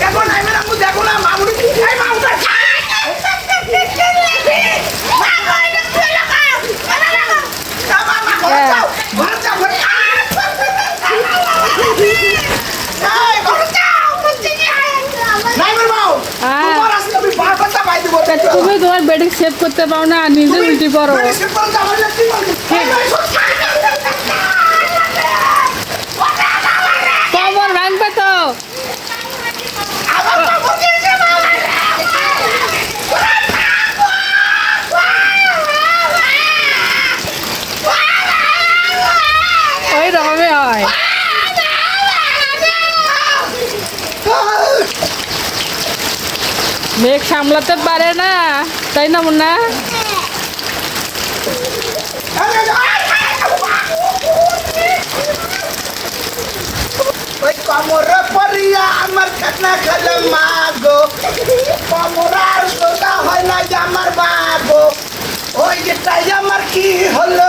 এখন আইমের আম্মু দেখো না মামুনি এই মামুটা তুমি তোমার বেডিং সেভ করতে পারো না নিজে উল্টি পড়ো কবর ভাঙবে তো ওই রকমই হয় মেঘ সামলাতে পারে না তাই না মুন্না ওই কমরে পড়িয়া আমার খানা খেলে মাগো কমরার সোজা হয় না যে আমার বাগো ওই যেটাই আমার কি হলো